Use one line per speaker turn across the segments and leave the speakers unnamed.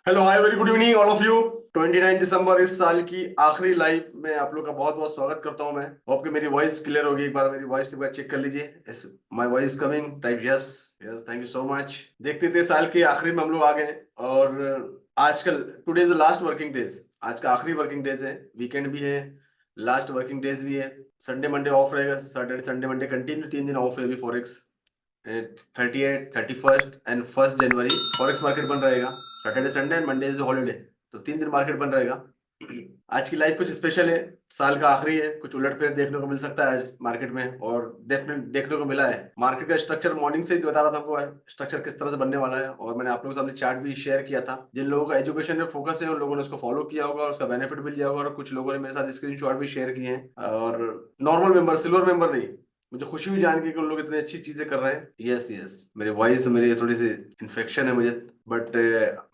Hello hi very good evening all of you. 29 दिसंबर इस साल की आखिरी लाइव में आप लोग का बहुत बहुत स्वागत करता हूं मैं। होप कि मेरी वॉइस क्लियर होगी। एक बार मेरी वॉइस एक बार चेक कर लीजिए। Is my voice coming type yes. Yes, thank you so much. देखते थे साल के आखिरी में हम लोग आ गए और आजकल today is last working days. आज का आखिरी वर्किंग डेज है, वीकेंड भी है, लास्ट वर्किंग डेज भी है। संडे मंडे ऑफ रहेगा। सैटरडे संडे मंडे कंटिन्यू 3 दिन ऑफ है अभी forex. 38 31 and 1 January forex market बंद रहेगा। Saturday Sunday and Monday is holiday, तो 3 दिन मार्केट बंद रहेगा। आज की लाइफ कुछ स्पेशल है, साल का आखिरी है, कुछ उलटफेर देखने को मिल सकता है आज मार्केट में। और डेफिनेट देखने को मिला है मार्केट का स्ट्रक्चर। मॉर्निंग से ही बता रहा था आपको स्ट्रक्चर किस तरह से बनने वाला है, और मैंने आप लोगों के सामने चार्ट भी शेयर किया था। जिन लोगों का एजुकेशन में फोकस है उन लोगों ने उसको फॉलो किया होगा, उसका बेनिफिट भी लिया होगा, और कुछ लोगों ने मेरे साथ स्क्रीनशॉट भी शेयर किए हैं। और नॉर्मल मेंबर, सिल्वर मेंबर नहीं। मुझे खुशी हुई जान के कि उन लोग इतनी अच्छी चीजें कर रहे हैं। यस यस, मेरी वॉइस, मेरी थोड़ी सी इन्फेक्शन है मुझे, बट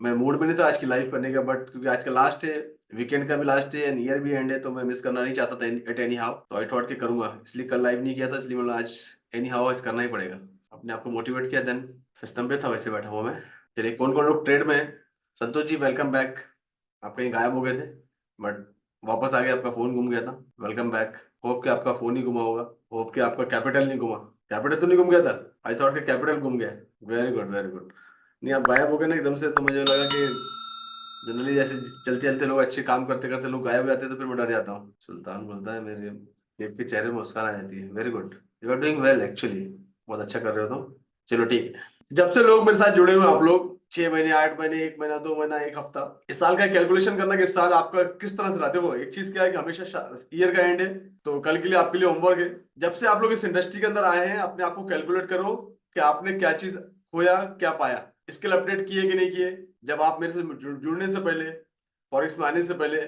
मैं मूड में नहीं था आज की लाइव करने का। बट क्योंकि आज का लास्ट है, वीकेंड का भी लास्ट है एंड ईयर भी एंड है, तो मैं मिस करना नहीं चाहता था एट एनी हाउ। तो आई थॉट के करूंगा, इसलिए कल लाइव नहीं किया था, इसलिए मतलब आज एनी हाउ आज करना ही पड़ेगा। अपने आप को मोटिवेट किया, देन सिस्टम पे था वैसे बैठा हुआ मैं। चलिए, कौन कौन लोग ट्रेड में है? Santosh ji welcome back. आप कहीं गायब हो गए थे, बट वापस आ गए, आपका फोन गुम गया था। Welcome back. होप कि आपका फोन ही गुमा होगा। होप कि आपका कैपिटल नहीं गुमा। कैपिटल तो नहीं गुम गया था? आई थॉट कि कैपिटल गुम गया। Very good very good. नहीं, आप गायब हो गए ना एकदम से, तो मुझे लगा कि जनरली जैसे चलते चलते लोग, अच्छे काम करते करते लोग गायब हो जाते हैं, तो फिर मैं डर जाता हूँ। सुल्तान बोलता है मेरे देख के चेहरे में मुस्कान आ जाती है। Very good, you are doing well actually. बहुत अच्छा कर रहे हो तुम। चलो ठीक है। जब से लोग मेरे साथ जुड़े हुए हैं, आप लोग 6 महीने, 8 महीने, 1 महीना, 2 महीना, एक हफ्ता, इस साल का कैलकुलेशन करना कि इस साल आपका किस तरह से रहा। देखो, एक चीज क्या है कि हमेशा ईयर का एंड है, तो कल के लिए आपके लिए होमवर्क है। जब से आप लोग इस इंडस्ट्री के अंदर आए हैं, अपने आप को कैलकुलेट करो कि आपने क्या चीज खोया, क्या पाया। स्किल अपडेट किए कि नहीं किए। जब आप मेरे से जुड़ने से पहले, फॉरेक्स में आने से पहले,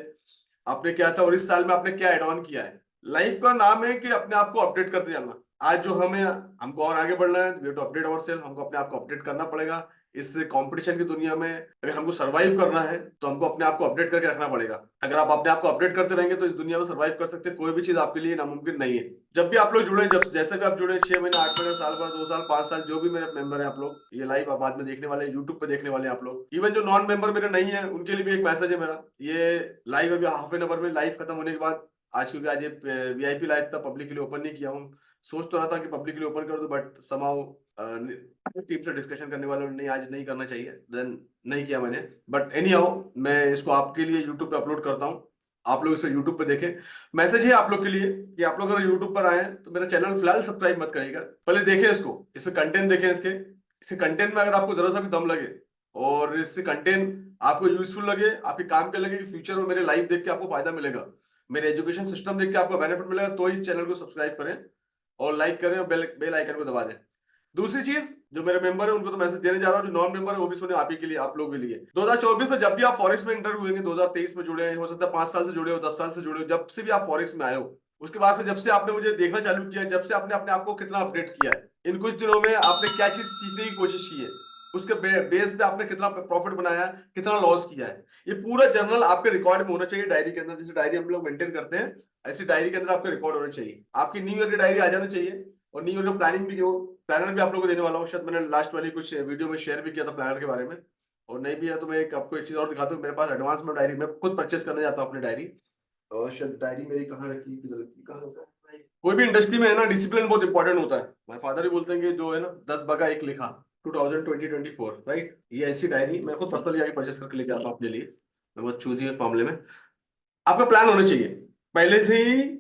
आपने क्या था, और इस साल में आपने क्या एड ऑन किया है। लाइफ का नाम है कि अपने आप को अपडेट करते जाना। आज जो हमें, हमको और आगे बढ़ना है, we have to update ourselves. हमको अपने आप को अपडेट करना पड़ेगा। इस कंपटीशन की दुनिया में अगर हमको सरवाइव करना है, तो हमको अपने आप को अपडेट करके रखना पड़ेगा। अगर आप अपने आप को अपडेट करते रहेंगे, तो इस दुनिया में सरवाइव कर सकते हैं। कोई भी चीज आपके लिए नामुमकिन नहीं है। जब भी आप लोग जुड़े, जब जैसे भी आप जुड़े, 6 महीने, 8 महीने, साल भर, 2 साल, 5 साल, जो भी मेरे मेंबर हैं, आप लोग ये लाइव बाद में देखने वाले, यूट्यूब पे देखने वाले आप लोग, इवन जो नॉन मेंबर मेरे नहीं है, उनके लिए भी एक मैसेज है मेरा। ये लाइव अभी हाफ एन आवर में, लाइव खत्म होने के बाद, आज क्योंकि आज ये वीआईपी लाइव था, पब्लिक के लिए ओपन नहीं किया हूँ। सोच तो रहा था कि पब्लिक के लिए ओपन कर दूं, बट समाउ टीम से डिस्कशन करने वालों ने नहीं, आज नहीं करना चाहिए, देन नहीं किया मैंने। बट एनी हाउ, मैं इसको आपके लिए यूट्यूब पे अपलोड करता हूँ। आप लोग इसे यूट्यूब पे देखें। मैसेज है आप लोग के लिए कि आप लोग अगर यूट्यूब पर आए तो मेरा चैनल फिलहाल सब्सक्राइब मत करिएगा। पहले देखें इसको, इसके कंटेंट देखें। इसके कंटेंट में अगर आपको जरा सा भी दम लगे, और इससे कंटेंट आपको यूजफुल लगे, आपके काम के लगे, कि फ्यूचर में मेरे लाइव देख के आपको फायदा मिलेगा, मेरे एजुकेशन सिस्टम देख के आपको बेनिफिट मिलेगा, तो इस चैनल को सब्सक्राइब करें और लाइक करें और बेल आइकन को दबा दें। दूसरी चीज, जो मेरे मेंबर है उनको तो मैसेज देने जा रहा हूँ, जो नॉन मेंबर है वो भी सुने, आप ही के लिए, आप लोग के लिए। 2024 में जब भी आप फॉरेक्स में इंटर हुएंगे, 2023 में जुड़े हैं, हो सकता है 5 साल से जुड़े हो, 10 साल से जुड़े हो, जब से भी आप फॉरेक्स में आए हो, उसके बाद से, जब से आपने मुझे देखना चालू किया, जब से आपने अपने आप को कितना अपडेट किया है, इन कुछ दिनों में आपने क्या चीज सीखने की कोशिश की है, उसके बेस पे आपने कितना प्रॉफिट बनाया, कितना लॉस किया है, ये पूरा जर्नल आपके रिकॉर्ड में होना चाहिए, डायरी के अंदर। जैसे डायरी हम लोग मेंटेन करते हैं, ऐसी डायरी के अंदर आपका रिकॉर्ड होना चाहिए। आपकी न्यू ईयर की डायरी आ जाना चाहिए। और न्यू ईयर का प्लानिंग भी, जो प्लानर भी आप लोगों को देने वाला हूँ, शायद मैंने लास्ट वाली कुछ वीडियो में शेयर भी किया था प्लानर के बारे में। और नहीं भी है तो मैं आपको एक चीज और दिखाता हूँ। मेरे पास एडवांस में डायरी, मैं खुद परचेस करने जाता हूँ अपनी डायरी। और शायद डायरी मेरी कहाँ रखी, किधर रखी, कहाँ रखा है? कोई भी इंडस्ट्री में है ना, डिसिप्लिन बहुत इंपॉर्टेंट होता है। हमारे फादर ही बोलते हैं कि जो है ना, 10 बगा 1 लिखा। 2024 राइट, ये ऐसी डायरी मैं खुद पर्सनली आगे परचेस करके लेके आता हूँ अपने लिए। मैं बहुत चूजी हूँ इस मामले में। आपका प्लान होना चाहिए पहले से ही।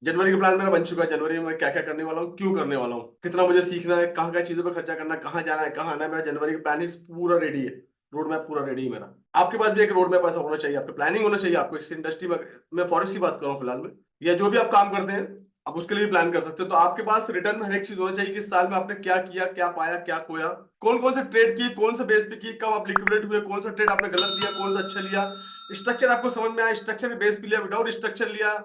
जनवरी का प्लान मेरा बन चुका है, जनवरी में मैं क्या क्या करने वाला हूँ, क्यों करने वाला हूँ, कितना मुझे सीखना है, कहाँ कहाँ चीजों पर खर्चा करना है, कहाँ जाना है, कहाँ आना है। मेरा जनवरी का प्लान इस पूरा रेडी है। रोड मैप पूरा रेडी है मेरा। आपके पास भी एक रोड मैप ऐसा होना चाहिए, आपकी प्लानिंग होना चाहिए। आपको इस इंडस्ट्री में, मैं फॉरेस्ट की बात कर रहा हूँ फिलहाल में, या जो भी आप काम करते हैं, आप उसके लिए प्लान कर सकते हो। तो आपके पास रिटर्न में हर एक चीज होना चाहिए कि इस साल में आपने क्या किया, क्या पाया, क्या खोया, कौन कौन से ट्रेड किए, कौन से बेस पे किए, कब आप लिक्विडेट हुए, कौन सा ट्रेड आपने गलत लिया, कौन सा अच्छा लिया। स्ट्रक्चर आपको समझ में आया, स्ट्रक्चर बेस पे लिया, विदाउट स्ट्रक्चर लिया,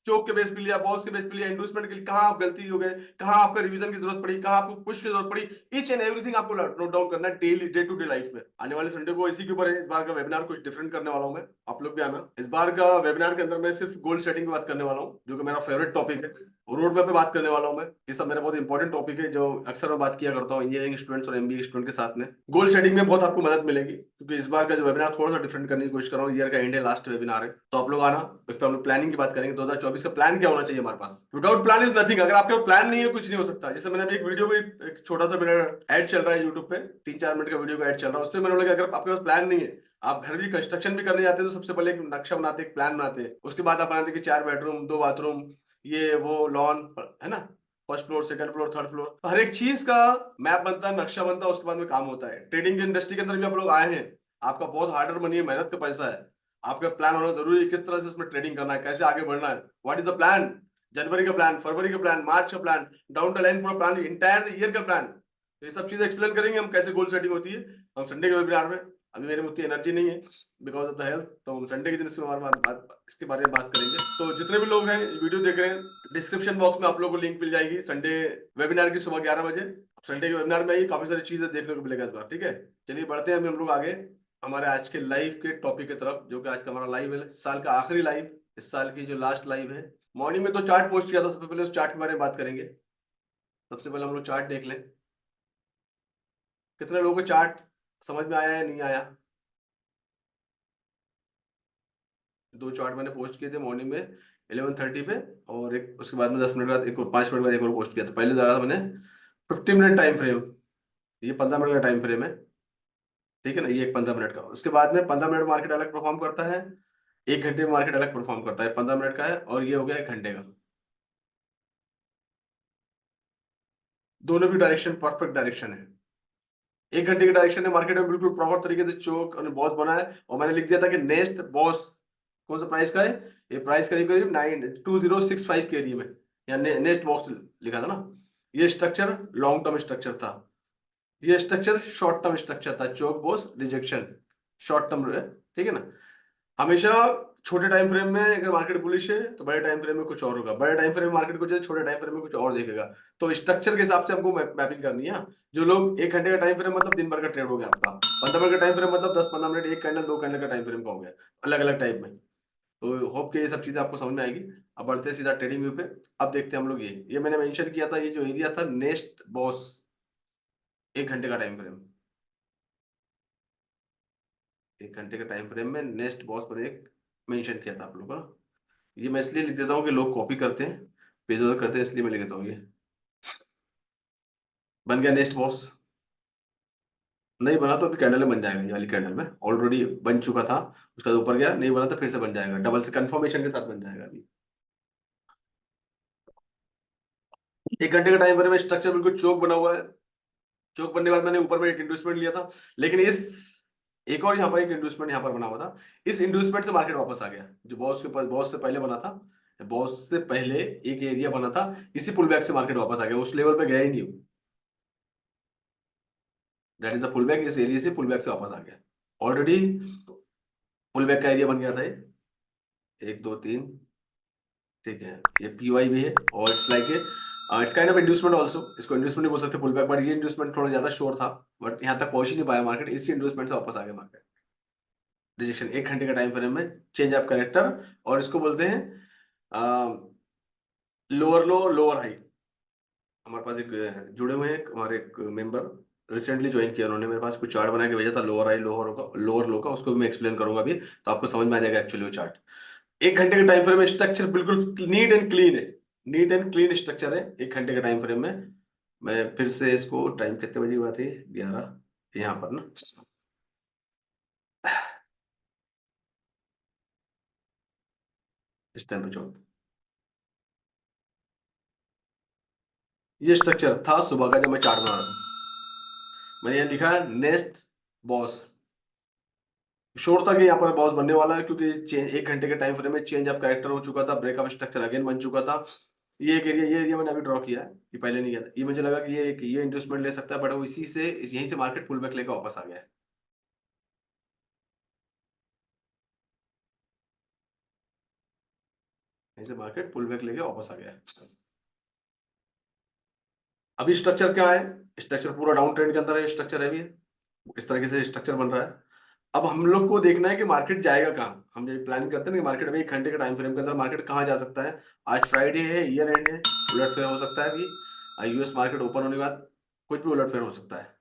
चोक के बेस पे लिया, बॉस के बेस पे लिया, इंडोर्समेंट के लिए कहाँ आप गलती हो गए, कहाँ आपका रिवीजन की जरूरत पड़ी, कहाँ आपको पुश की जरूरत पड़ी, ईच एंड एवरीथिंग आपको नोट डाउन करना है daily, day to day life में। आने वाले संडे को इसी के ऊपर इस बार का वेबिनार कुछ डिफरेंट करने वाला हूं मैं, आप लोग भी आना। इस बार का वेबिनार के अंदर मैं सिर्फ गोल सेटिंग की बात करने वाला हूँ, जो कि मेरा फेवरेट टॉपिक है। रोड मैप पे बात करने वाला हूँ मैं। ये सब मेरा बहुत इंपॉर्टेंट टॉपिक है, जो अक्सर मैं बात किया करता हूँ इंजीनियरिंग स्टूडेंट्स और एमबीए स्टूडेंट के साथ में। गोल सेटिंग में बहुत आपको मदद मिलेगी, क्योंकि इस बार का जो वेबिनार थोड़ा सा डिफरेंट करने की कोशिश कर रहा हूँ। ईयर का एंड है, लास्ट वेबिनार है, तो आप लोग आना। इस पर हम लोग प्लानिंग की बात करेंगे, 2024 का प्लान क्या होना चाहिए हमारे पास। Without plan is nothing. अगर आपके पास प्लान नहीं है, कुछ नहीं हो सकता। जैसे मैंने अभी एक वीडियो में, एक छोटा सा मेरा एड चल रहा है यूट्यूब पे, 3-4 मिनट का वीडियो का एड चल रहा है, उसमें मैंने बोला कि अगर आपके पास प्लान नहीं है, आप घर भी कंस्ट्रक्शन भी करने जाते हैं, तो सबसे पहले एक नक्शा बनाते, एक प्लान बनाते हैं, उसके बाद आप बनाते कि 4 बेडरूम 2 बाथरूम, ये वो लॉन, है ना, first floor, second floor, third floor, तो हर एक चीज का मैप बनता है, नक्शा बनता है, उसके बाद में काम होता है। ट्रेडिंग इंडस्ट्री के अंदर भी आप लोग आए हैं, आपका बहुत हार्ड अर्न मनी है, मेहनत का पैसा है, आपका प्लान होना जरूरी है, किस तरह से इसमें ट्रेडिंग करना है, कैसे आगे बढ़ना है, व्हाट इज द प्लान, जनवरी का प्लान, फरवरी का प्लान, मार्च का प्लान, डाउन द लाइन पूरा प्लान, इंटायर ईयर का प्लान। तो ये सब चीजें एक्सप्लेन करेंगे हम, कैसे गोल सेटिंग होती है, हम संडे के वेबिनार में। अभी मेरे में उतनी एनर्जी नहीं है बिकॉज ऑफ द हेल्थ, तो हम संडे के दिन इसके बारे में बात करेंगे। तो जितने भी लोग हैं वीडियो देख रहे हैं, डिस्क्रिप्शन बॉक्स में आप लोगों को लिंक मिल जाएगी संडे वेबिनार की, सुबह 11 बजे। संडे के वेबिनार में ही काफी सारी चीजें देखने को मिलेगा इस बार, ठीक है। चलिए बढ़ते हैं हम लोग आगे हमारे आज के लाइव के टॉपिक की तरफ, जो कि आज का हमारा लाइव है, साल का आखिरी लाइव, इस साल की जो लास्ट लाइव है। मॉर्निंग में तो चार्ट पोस्ट किया था, सबसे पहले उस चार्ट के बारे में बात करेंगे। सबसे पहले हम लोग चार्ट देख लें, कितने लोगों को चार्ट समझ में आया या नहीं आया। 2 चार्ट मैंने पोस्ट किए थे मॉर्निंग में 11:30 पे, और एक उसके बाद में 10 मिनट बाद एक और, 5 मिनट बाद एक और पोस्ट किया था। पहले डाला था मैंने 50 मिनट टाइम फ्रेम, ये 15 मिनट का टाइम फ्रेम है, ठीक है ना, ये एक 15 मिनट का। उसके बाद में 15 मिनट मार्केट अलग परफॉर्म करता है, 1 घंटे में मार्केट अलग परफॉर्म करता है। 15 मिनट का है, और ये हो गया 1 घंटे का। दोनों भी डायरेक्शन परफेक्ट डायरेक्शन है। 1 घंटे की डायरेक्शन है, मार्केट में बिल्कुल प्रॉपर तरीके से चोक और बॉस बना है, और मैंने लिख दिया था कि नेक्स्ट बॉस कौन सा प्राइस का है, ये प्राइस करीब करीब 92065 के एरिया में, या नेक्स्ट बॉक्स लिखा था ना। ये स्ट्रक्चर लॉन्ग टर्म स्ट्रक्चर था, ये स्ट्रक्चर शॉर्ट टर्म स्ट्रक्चर था, चोक बॉस रिजेक्शन, शॉर्ट टर्म, ठीक है ना। हमेशा छोटे टाइम फ्रेम में अगर मार्केट बुलिश है, तो बड़े टाइम फ्रेम में कुछ और होगा, बड़े टाइम फ्रेम में मार्केट को जो है, छोटे टाइम फ्रेम में कुछ और देखेगा। तो स्ट्रक्चर के हिसाब से हमको मैपिंग करनी है। जो लोग 1 घंटे का टाइम फ्रेम मतलब दिन भर का ट्रेड हो गया आपका, 15 मिनट का टाइम फ्रेम मतलब 10-15 मिनट, एक कैंडल 2 कैंडल का टाइम फ्रेम का हो गया, अलग अलग टाइप में। तो होप के ये सब चीजें आपको समझ में आएगी। अब बढ़ते हैं सीधा ट्रेडिंग व्यू पे। अब देखते हैं हम लोग, ये मैंने मेंशन किया था, ये जो एरिया था नेक्स्ट बॉस, 1 घंटे का टाइम फ्रेम, 1 घंटे के टाइम फ्रेम में नेक्स्ट बॉस पर एक मेंशन किया था आप लोगों को। ये मैं इसलिए लिख देता हूँ कि लोग कॉपी करते हैं, पेज ओवर करते हैं, इसलिए मैं लिख देता हूँ। ये बन गया नेक्स्ट बॉस। नहीं बना तो अभी कैंडल में बन जाएगा, ये वाली कैंडल में ऑलरेडी बन चुका था, उसका ऊपर गया, नहीं बना तो फिर से बन जाएगा, डबल से कंफर्मेशन के साथ बन जाएगा अभी। 1 घंटे का टाइम फ्रेम में स्ट्रक्चर बिल्कुल चौक बना हुआ है। चौक बनने के बाद मैंने ऊपर में एक इंडस्टमेंट लिया था, लेकिन इस एक और यहाँ पर एक इंडस्टमेंट यहाँ पर बना हुआ था, इस इंडस्टमेंट से मार्केट वापस आ गया, जो बॉस के ऊपर, बॉस से पहले बना था, बॉस से पहले एक एरिया बना था, इसी पुल बैक से मार्केट वापस आ गया, उस लेवल पे गया ही नहीं। That is the pull back, इस एरिया से पुल बैक से वापस आ गया। ऑलरेडी पुल बैक का एरिया बन गया था ये, 1 2 3, ठीक है, ये पीवाई भी है, और it's like it's kind of inducement also, इसको इंड्यूसमेंट नहीं बोल सकते पुल बैक, बट ये इंड्यूसमेंट थोड़ा ज्यादा श्योर था, बट यहाँ तक पहुंच ही नहीं पाया मार्केट, इसी इंड्यूसमेंट से वापस आ गया मार्केट। रिजेक्शन 1 घंटे का टाइम फ्रेम में, चेंज ऑफ कैरेक्टर, और इसको बोलते हैं लोअर लो लोअर हाई। हमारे पास एक जुड़े हुए हैं हमारे एक मेंबर, रिसेंटली ज्वाइन किया उन्होंने, मेरे पास कुछ चार्ट बना के भेजा था, लोअर हाई लोअर लो का, उसको भी मैं एक्सप्लेन करूंगा अभी, तो आपको समझ में आ जाएगा एक्चुअली वो चार्ट। 1 घंटे के टाइम फ्रेम में स्ट्रक्चर बिल्कुल नीट एंड क्लीन है, नीट एंड क्लीन स्ट्रक्चर है 1 घंटे के टाइम फ्रेम में। मैं फिर से इसको, टाइम कितने बजे की बात है, 11 यहाँ पर ना, इस टाइम पे छोड़, ये स्ट्रक्चर था सुबह का जब मैं चार्ट बना रहा था, मैंने यहाँ लिखा है नेक्स्ट बॉस, श्योर था कि यहाँ पर बॉस बनने वाला है, क्योंकि चेंज 1 घंटे के टाइम फ्रेम में चेंज ऑफ कैरेक्टर हो चुका था, ब्रेकअप स्ट्रक्चर अगेन बन चुका था। ये एक एरिया, ये एरिया मैंने अभी ड्रॉ किया है, ये पहले नहीं किया था, ये मुझे लगा कि ये इंडस्टमेंट ले सकता है, बट वो इसी से यहीं से मार्केट पुल बैक लेकर वापस आ गया है। यहीं से मार्केट पुल बैक लेके वापस आ गया। अभी स्ट्रक्चर क्या है, स्ट्रक्चर पूरा डाउन ट्रेंड के अंदर है, स्ट्रक्चर है भी इस तरीके से स्ट्रक्चर बन रहा है। अब हम लोग को देखना है कि मार्केट जाएगा कहाँ। हम ये प्लान करते हैं कि मार्केट अभी 1 घंटे के टाइम फ्रेम के अंदर मार्केट कहाँ जा सकता है। आज फ्राइडे है, ईयर एंड है, उलटफेर हो सकता है अभी यूएस मार्केट ओपन होने के बाद, कुछ भी उलटफेर हो सकता है।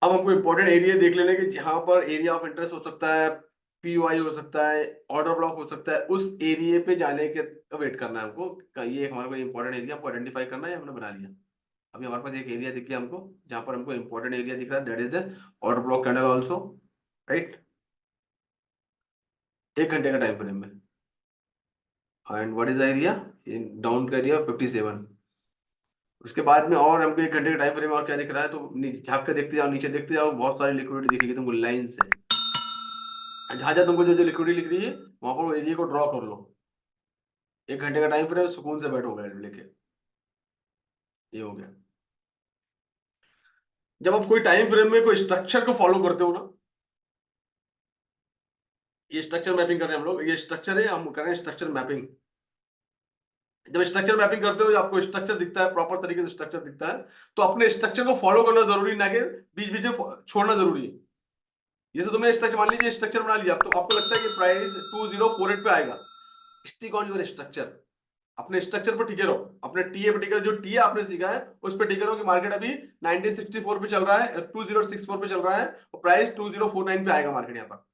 अब हमको इंपॉर्टेंट एरिया देख लेने कि जहां पर एरिया ऑफ इंटरेस्ट हो सकता है, पीओआई हो सकता है, ऑर्डर ब्लॉक हो सकता है, उस एरिया पे जाने के वेट करना है हमको। ये हमारे को इंपॉर्टेंट एरिया हमको आइडेंटिफाई करना है, हमने बना लिया। अभी हमारे पास एक एरिया दिख गया हमको, जहां पर हमको इंपॉर्टेंट एरिया दिख रहा है, that is the order block candle also, right, 1 घंटे का टाइम फ्रेम में। And what is the area, in down का एरिया 57। उसके बाद में और हमको 1 घंटे के टाइम फ्रेम में और क्या दिख रहा है, तो झाँक के देखते जाओ, नीचे देखते जाओ, बहुत सारी लिक्विडिटी दिखेगी तुमको लाइन से। जहां जहां तुमको जो जो लिक्विडिटी लिख रही है वहां पर वो एरिया को ड्रॉ कर लो। 1 घंटे का टाइम फ्रेम, सुकून से बैठो गैलरी लेके। ये हो गया। जब आप कोई टाइम फ्रेम में कोई स्ट्रक्चर को फॉलो करते हो ना, ये स्ट्रक्चर मैपिंग कर रहे हैं हम लोग, ये स्ट्रक्चर है, हम कर रहे हैं स्ट्रक्चर मैपिंग। जब स्ट्रक्चर मैपिंग करते हो, आपको स्ट्रक्चर दिखता है, प्रॉपर तरीके से स्ट्रक्चर दिखता है, तो अपने स्ट्रक्चर को फॉलो करना जरूरी ना कि बीच बीच में छोड़ना जरूरी है। जैसे तुमने स्ट्रक्चर मान लीजिए, स्ट्रक्चर बना लिया, तो आपको लगता है कि प्राइस 2048 पे आएगा, स्टिक ऑन योर स्ट्रक्चर। अपने स्ट्रक्चर पर टिके रहो, अपने टीए पे टिके रहो, जो टीए आपने सीखा है उस पर टिके रहो कि मार्केट अभी 1964 पे चल रहा है, 2064 पे चल रहा है, और प्राइस 2049 पे आएगा मार्केट। यहाँ पर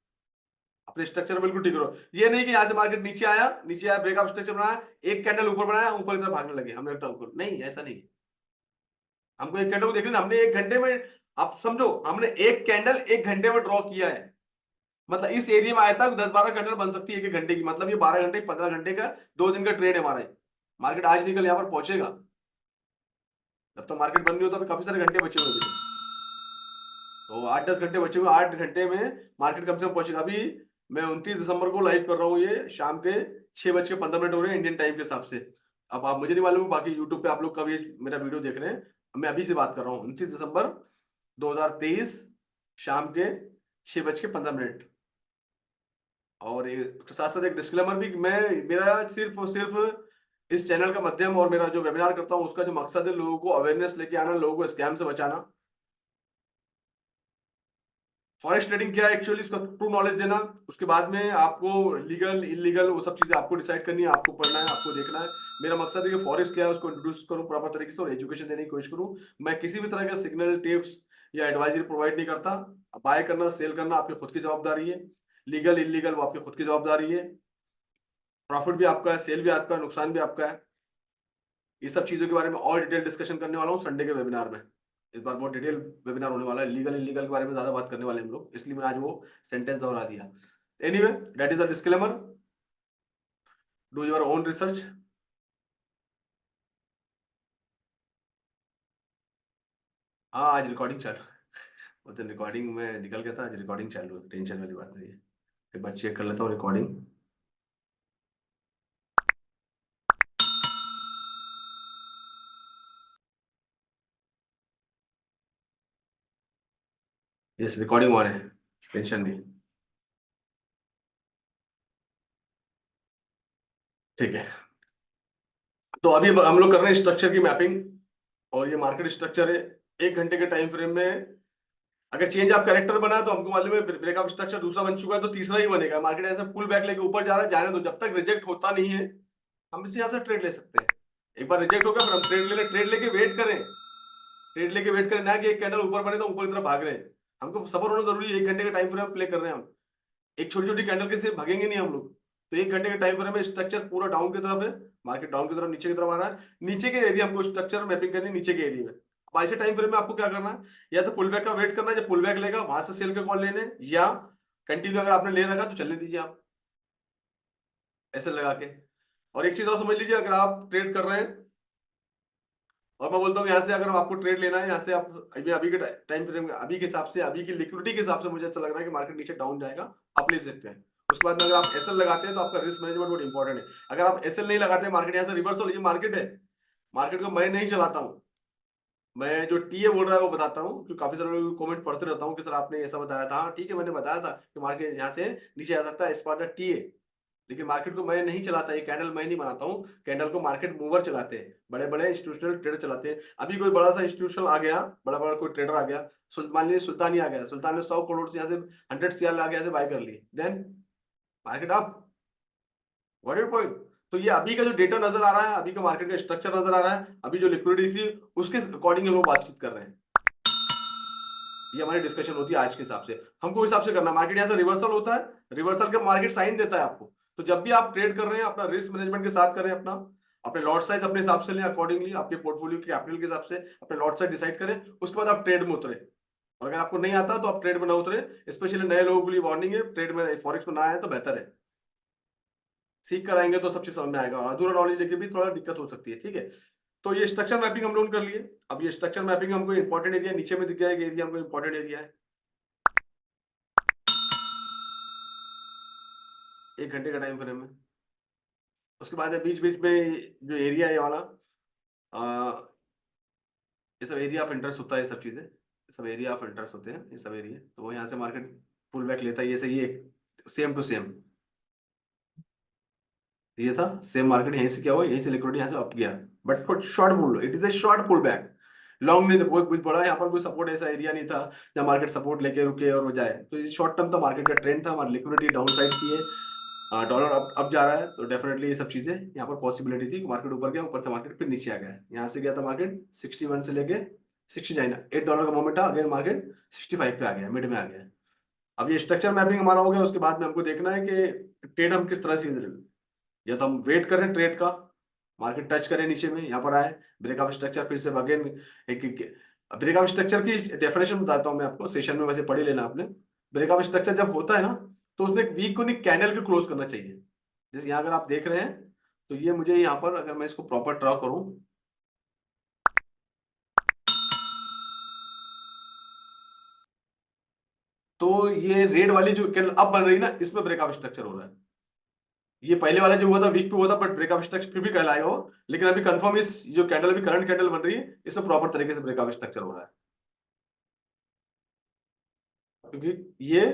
अपने स्ट्रक्चर बिल्कुल ठीक करो। ये नहीं कि यहां से मार्केट नीचे आया, नीचे आया, ब्रेकअप स्ट्रक्चर बनाया, एक कैंडल ऊपर बनाया, ऊपर की तरफ भागने लगे, हमने ऊपर नहीं, ऐसा नहीं है। हमको एक कैंडल को देखना, हमने 1 घंटे में, आप समझो हमने एक कैंडल 1 घंटे में ड्रॉ किया है। मतलब इस एरिया में आया था 10-12 कैंडल बन सकती है 1 घंटे की, मतलब ये 12 घंटे 15 घंटे का 2 दिन का ट्रेड है हमारा। मार्केट आज निकल यहाँ पर पहुंचेगा, जब तक मार्केट बंद नहीं होता, काफी सारे घंटे बचे हुए हैं। तो 8-10 घंटे बचे हुए, 8 घंटे में मार्केट कम से कम पहुंचेगा। अभी मैं 29 दिसंबर को लाइव कर रहा हूँ, ये शाम के 6:15 हो रहे हैं इंडियन टाइम के हिसाब से। अब आप, मुझे नहीं मालूम बाकी यूट्यूब पे आप लोग कब ये मेरा वीडियो देख रहे हैं। मैं अभी से बात कर रहा हूँ, 29 दिसंबर 2023 शाम के 6:15। और साथ साथ एक डिस्क्लेमर भी, मैं, मेरा सिर्फ और सिर्फ इस चैनल का माध्यम और मेरा जो वेबिनार करता हूँ उसका जो मकसद है, लोगों को अवेयरनेस लेके आना, लोगों को स्कैम से बचाना। फॉरेक्स ट्रेडिंग क्या है एक्चुअली, इसका ट्रू नॉलेज देना, उसके बाद में आपको लीगल इलीगल वो सब चीजें आपको डिसाइड करनी है, आपको पढ़ना है, आपको देखना है। मेरा मकसद है कि फॉरेक्स क्या है उसको इंट्रोड्यूस करूं प्रॉपर तरीके से और एजुकेशन देने की कोशिश करूं। मैं किसी भी तरह का सिग्नल टिप्स या एडवाइजरी प्रोवाइड नहीं करता। बाय करना सेल करना आपकी खुद की जवाबदारी है, लीगल इलीगल वो आपकी खुद की जवाबदारी है। प्रॉफिट भी आपका है, सेल भी आपका है, नुकसान भी आपका है। ये सब चीजों के बारे में और डिटेल डिस्कशन करने वाला हूँ संडे के वेबिनार में। इस बार बहुत डिटेल वेबिनार होने वाला है, लीगल इलीगल के बारे में ज्यादा बात करने वाले हैं हम लोग, इसलिए मैंने आज वो सेंटेंस दोहरा दिया। Anyway, that is a disclaimer, do your own research. हाँ, आज रिकॉर्डिंग चालू है। वो तो रिकॉर्डिंग में निकल गया था, आज रिकॉर्डिंग चालू है, टेंशन वाली बात नहीं है। एक बार चेक कर लेता हूँ रिकॉर्डिंग। यस, रिकॉर्डिंग ऑन है, टेंशन नहीं। ठीक है, तो अभी हम लोग कर रहे हैं स्ट्रक्चर की मैपिंग, और ये मार्केट स्ट्रक्चर है। 1 घंटे के टाइम फ्रेम में अगर चेंज ऑफ कैरेक्टर बना है तो हमको मालूम है ब्रेकअप स्ट्रक्चर दूसरा बन चुका है, तो तीसरा ही बनेगा। मार्केट ऐसे पुल बैक लेके ऊपर जा रहा है, जाने दो, जब तक रिजेक्ट होता नहीं है हम इसे यहाँ से ट्रेड ले सकते हैं। एक बार रिजेक्ट हो गया फिर हम ट्रेड लेके वेट करें, ट्रेड लेके वेट करें ना कि एक कैंडल ऊपर बने तो ऊपर की तरफ भाग रहे हैं। हमको सफर होना जरूरी है, 1 घंटे का टाइम फ्रेम प्ले कर रहे हैं हम, एक छोटी छोटी कैंडल के से भागेंगे नहीं हम लोग। तो 1 घंटे के टाइम फ्रेम में स्ट्रक्चर पूरा डाउन की तरफ है, मार्केट डाउन की तरफ, नीचे की तरफ आ रहा है। नीचे के एरिया हमको स्ट्रक्चर मैपिंग करनी है, नीचे के एरिया में। अब ऐसे टाइम फ्रेम में आपको क्या करना है, या तो पुल बैक का वेट करना है, जब पुल बैक लेगा वहां से सेल के कॉल लेने, या कंटिन्यू अगर आपने ले रखा तो चलने दीजिए आप ऐसे लगा के। और एक चीज और समझ लीजिए, अगर आप ट्रेड कर रहे हैं और मैं बोलता हूँ यहाँ से अगर आपको ट्रेड लेना है, यहाँ से आप अभी अभी के टाइम फ्रेम, अभी के हिसाब से, अभी की लिक्विडिटी के हिसाब से मुझे अच्छा लग रहा है कि मार्केट नीचे डाउन जाएगा, आप ले सकते हैं। उसके बाद में अगर आप एसएल लगाते हैं तो आपका रिस्क मैनेजमेंट बहुत इंपॉर्टेंट है। अगर आप एसएल नहीं लगाते, मार्केट यहाँ से रिवर्सल, ये मार्केट है, मार्केट को मैं नहीं चलाता हूँ, मैं जो टीए बोल रहा है वो बताता हूँ, क्योंकि काफी सारे लोग कमेंट पढ़ते रहता हूँ कि सर आपने ऐसा बताया था। हाँ ठीक है, मैंने बताया था कि मार्केट यहाँ से नीचे आ सकता है इस पार्ट टीए, लेकिन मार्केट को मैं नहीं चलाता, ये कैंडल मैं नहीं बनाता हूँ, कैंडल को मार्केट मूवर चलाते हैं, बड़े बड़े इंस्टीट्यूशनल ट्रेडर चलाते हैं। अभी कोई बड़ा सा इंस्टीट्यूशनल आ गया, बड़ा बड़ा कोई ट्रेडर आ गया, मान लीजिए सुल्तानी आ गया, सुल्तान ने 100 करोड़ से यहाँ से 100 CR ला के यहाँ से बाय कर लिए, then market up, what your point. तो ये अभी का जो डेटा नजर आ रहा है, अभी का मार्केट का स्ट्रक्चर नजर आ रहा है, अभी जो लिक्विडिटी थी उसके अकॉर्डिंग हम लोग बातचीत कर रहे हैं। ये हमारी डिस्कशन होती है आज के हिसाब से, हमको हिसाब से करना। मार्केट यहाँ से रिवर्सल होता है, रिवर्सल का मार्केट साइन देता है आपको, तो जब भी आप ट्रेड कर रहे हैं अपना रिस्क मैनेजमेंट के साथ करें, अपना अपने लॉट साइज अपने हिसाब से लें, अकॉर्डिंगली आपके पोर्टफोलियो के कैपिटल के हिसाब से अपने लॉट साइज डिसाइड करें, उसके बाद आप ट्रेड में उतरे। और अगर आपको नहीं आता तो आप ट्रेड में ना उतरे, स्पेशली नए लोगों के लिए वार्निंग है, ट्रेड में फॉरेक्स में ना आए तो बेहतर है। सीख कर आएंगे तो सब चीज समझ में आएगा, अधूरा नॉलेज लेके भी थोड़ा दिक्कत हो सकती है, ठीक है। तो ये स्ट्रक्चर मैपिंग हम लोग कर लिए। अब ये स्ट्रक्चर मैपिंग हमको इंपॉर्टेंट एरिया नीचे में दिख गया, एरिया हमको इंपॉर्टेंट एरिया है, 1 घंटे का टाइम फ्रेम है। उसके बाद बीच बीच में जो एरिया है ये वाला, ये सब एरिया ऑफ इंटरेस्ट होता है, ये सब चीजें, ये सब एरिया ऑफ इंटरेस्ट होते हैं, ये सब एरिया, तो वो यहाँ से मार्केट पुल बैक लेता है, ये सही है, सेम टू सेम ये था, सेम मार्केट यहीं से क्या हुआ, यहीं से लिक्विडिटी यहाँ से अप गया, but for short pull, it is a short pull back, long नहीं था, कोई कुछ बड़ा यहाँ पर कोई सपोर्ट ऐसा एरिया नहीं था जहाँ मार्केट सपोर्ट लेके रुके और हो जाए, तो ये शॉर्ट टर्म था, मार्केट का ट्रेंड था, हमारी लिक्विडिटी डाउन साइड की है, डॉलर अप जा रहा है, तो डेफिनेटली ये सब चीजें यहाँ पर पॉसिबिलिटी थी कि मार्केट ऊपर गया, ऊपर से मार्केट फिर नीचे आ गया, यहाँ से गया था मार्केट 61 से लेके 69, $8 का मोमेंट था, अगेन मार्केट 65 पे आ गया, मिड में आ गया। अब ये स्ट्रक्चर मैपिंग हमारा हो गया, उसके बाद में हमको देखना है कि ट्रेड हम किस तरह से, या तो हम वेट करें ट्रेड का, मार्केट टच करें नीचे में, यहाँ पर आए, ब्रेकअप स्ट्रक्चर, फिर से अगेन एक ब्रेकअप स्ट्रक्चर की डेफिनेशन बताता हूँ मैं आपको, सेशन में वैसे पढ़ ही लेना आपने। ब्रेकअप स्ट्रक्चर जब होता है ना, तो उसने एक वीक को नहीं कैंडल के क्लोज करना चाहिए। जैसे यहाँ अगर आप देख रहे हैं, तो ये मुझे यहाँ पर अगर मैं इसको प्रॉपर ड्रॉ करूं, तो ये रेड वाली जो कैंडल अब बन रही है ना, इसमें ब्रेकअप स्ट्रक्चर हो रहा है। ये पहले वाला जो हुआ था वीक पे हुआ था, बट ब्रेकअप स्ट्रक्चर फिर भी कहलाएगा वो, लेकिन अभी कंफर्म इस जो कैंडल अभी करंट कैंडल बन रही है, इसमें प्रॉपर तरीके से ब्रेकअप स्ट्रक्चर हो रहा है, क्योंकि ये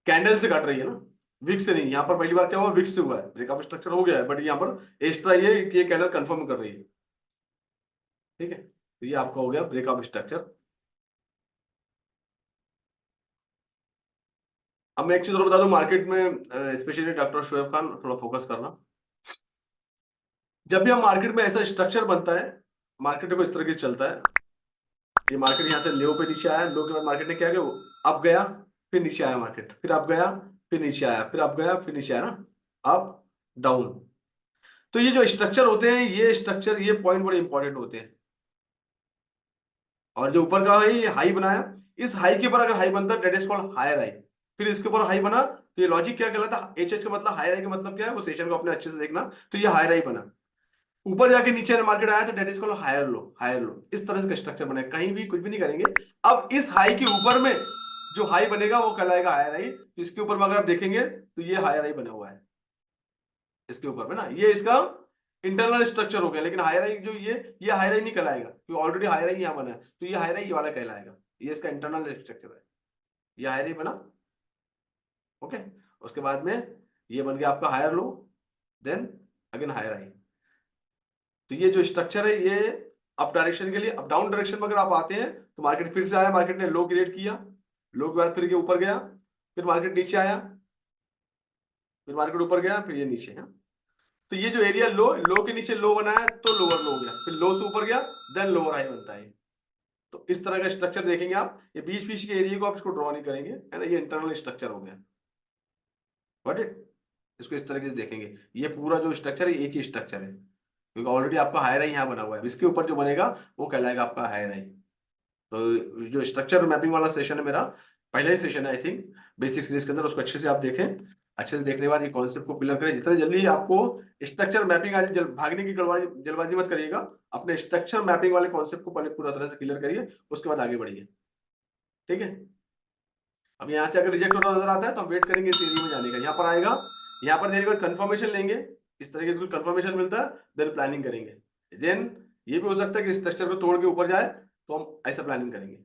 कैंडल से कट रही है ना, विक से नहीं। यहाँ पर पहली बार क्या हुआ, विक से हुआ है, ब्रेकअप स्ट्रक्चर हो गया है, बट यहाँ पर एक्स्ट्रा ये कि ये कैंडल कंफर्म कर रही है, ठीक है। तो ये आपका हो गया ब्रेकअप स्ट्रक्चर। अब मैं एक चीज और बता दूं, मार्केट में स्पेशली डॉक्टर शोएब खान थोड़ा फोकस करना, जब भी हम मार्केट में ऐसा स्ट्रक्चर बनता है, मार्केट को इस तरीके से चलता है, ये मार्केट यहाँ से लो पे नीचे आया, लो के बाद मार्केट ने क्या किया, अप गया, फिर नीचे आया मार्केट, फिर अप गया, फिर नीचे आया, फिर अप गया, फिर नीचे आया ना, अप डाउन। तो ये जो स्ट्रक्चर होते हैं, ये स्ट्रक्चर, ये पॉइंट बड़े इंपॉर्टेंट होते हैं। और जो ऊपर का है ये हाई बनाया, इस हाई के ऊपर अगर हाई बनता है, that is called higher high. फिर इसके ऊपर हाई बना, तो ये लॉजिक क्या कहलाता है, एच एच का मतलब हायर हाई का मतलब क्या है, वो सेशन को अपने अच्छे से देखना, तो ये हायर हाई बना, ऊपर जाके नीचे मार्केट आया तो that is called higher low, higher low, इस तरह का स्ट्रक्चर बने, कहीं भी कुछ भी नहीं करेंगे। अब इस हाई के ऊपर में जो हाई बनेगा वो कहलाएगा हायर हाई, तो इसके ऊपर में अगर आप देखेंगे तो ये हायर हाई बना हुआ है, इसके ऊपर में ना, ये इसका इंटरनल स्ट्रक्चर हो गया, लेकिन हायर हाई जो ये हायर हाई नहीं कहलाएगा, क्योंकि ऑलरेडी हायर हाई यहाँ बना है, तो ये हायर हाई वाला कहलाएगा, ये इसका इंटरनल स्ट्रक्चर है, ये हायर हाई बना, ओके। उसके बाद में ये बन गया आपका higher low, then again higher high. तो ये जो स्ट्रक्चर है ये अप डायरेक्शन के लिए, अप डाउन डायरेक्शन में अगर आप आते हैं तो मार्केट फिर से आया, मार्केट ने लो क्रिएट किया, लो के बाद फिर ये ऊपर गया, फिर मार्केट नीचे आया, फिर मार्केट ऊपर गया, फिर ये नीचे है। तो ये जो एरिया लो के नीचे लो बनाया तो लोअर लो हो गया, फिर लो से ऊपर गया, देन लोअर हाई बनता है। तो इस तरह का स्ट्रक्चर देखेंगे आप, ये बीच बीच के एरिया को आप इसको ड्रॉ नहीं करेंगे, है ना, ये इंटरनल स्ट्रक्चर हो गया, गॉट इट। इसको इस तरीके से देखेंगे, ये पूरा जो स्ट्रक्चर है एक ही स्ट्रक्चर है, क्योंकि ऑलरेडी आपका हायर हाई यहाँ बना हुआ है, इसके ऊपर जो बनेगा वो कहलाएगा आपका हायर हाई। तो जो स्ट्रक्चर मैपिंग वाला सेशन है मेरा, पहला ही सेशन है आई थिंक, बेसिक सीरीज के अंदर, उसको अच्छे से आप देखें, अच्छे से देखने के बाद ये कॉन्सेप्ट को क्लियर करें, जितना जल्दी आपको स्ट्रक्चर मैपिंग वाली भागने की जल्दबाजी मत करिएगा, अपने स्ट्रक्चर मैपिंग वाले कॉन्सेप्ट को पहले पूरा तरह से क्लियर करिए, उसके बाद आगे बढ़िए, ठीक है। अब यहाँ से अगर रिजेक्ट होता नजर आता है तो हम वेट करेंगे इस एरिया में जाने का, यहाँ पर आएगा, यहाँ पर देने के बाद कंफर्मेशन लेंगे, इस तरीके से कंफर्मेशन मिलता है, देन प्लानिंग करेंगे, देन ये भी हो सकता है कि स्ट्रक्चर को तोड़ के ऊपर जाए, तो हम ऐसा प्लानिंग करेंगे।